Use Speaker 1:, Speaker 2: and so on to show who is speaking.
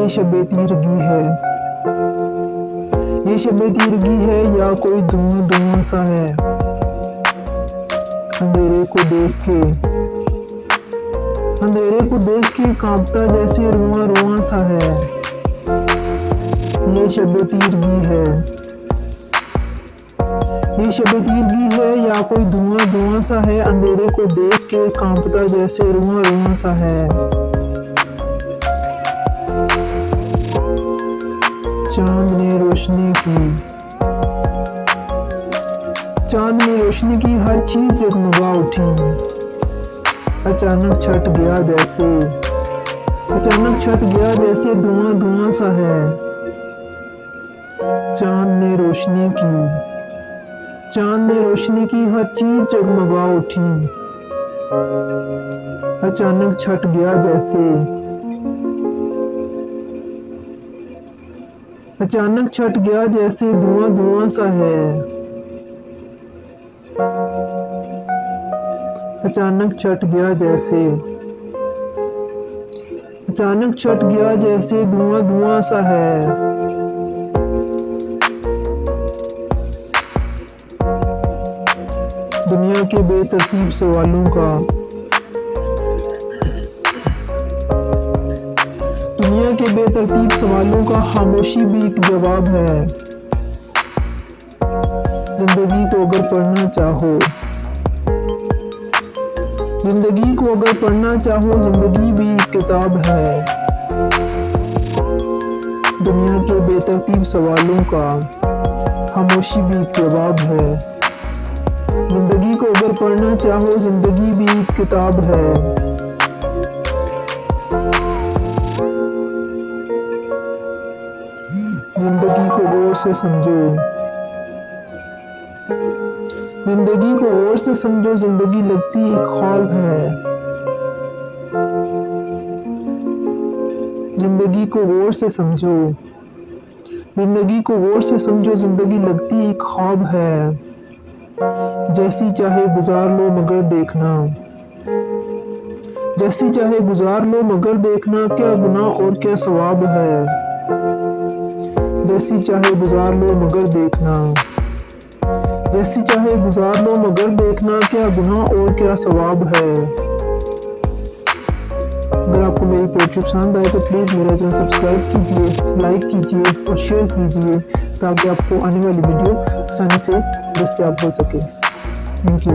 Speaker 1: ये शब तीरगी है, ये शब तीरगी है या कोई धुआं धुआं सा है। अंधेरे को देख के, अंधेरे को देख के कांपता जैसे रुआं रुआं सा है। ये शब तीरगी है, ये शब तीरगी है या कोई धुआं धुआं सा है। अंधेरे को देख के कांपता जैसे रुआं रुआं सा है। चांद ने रोशनी की, चांद ने रोशनी की, हर चीज जगमगा उठी। अचानक छट गया जैसे, अचानक छट गया जैसे धुआं धुआं सा है। चांद ने रोशनी की, चांद ने रोशनी की, हर चीज जगमगा उठी। अचानक छट गया जैसे, अचानक छट गया जैसे धुआं धुआं सा है। अचानक छट गया जैसे, अचानक छट गया जैसे धुआं धुआं सा है। दुनिया के बेतरतीब सवालों का, दुनिया के बेतरतीब सवालों का खामोशी भी एक जवाब है। जिंदगी को अगर पढ़ना चाहो, जिंदगी को अगर पढ़ना चाहो, जिंदगी भी एक किताब है। दुनिया के बेतरतीब सवालों का खामोशी भी एक जवाब है। जिंदगी को अगर पढ़ना चाहो, जिंदगी भी एक किताब है। जिंदगी को गौर से समझो, जिंदगी को गौर से समझो, जिंदगी लगती एक ख्वाब है। जिंदगी को गौर से समझो, जिंदगी को गौर से समझो, जिंदगी लगती एक ख्वाब है। जैसी चाहे गुजार लो मगर देखना, जैसी चाहे गुजार लो मगर देखना, क्या गुनाह और क्या सवाब है। जैसी चाहे गुजार लो मगर देखना, जैसी चाहे गुजार लो मगर देखना, क्या गुनाह और क्या सवाब है। अगर आपको मेरी पोएट्री पसंद आए तो प्लीज़ मेरा चैनल सब्सक्राइब कीजिए, लाइक कीजिए और शेयर कीजिए ताकि आपको आने वाली वीडियो आसानी से दस्तयाब हो सके। Thank you.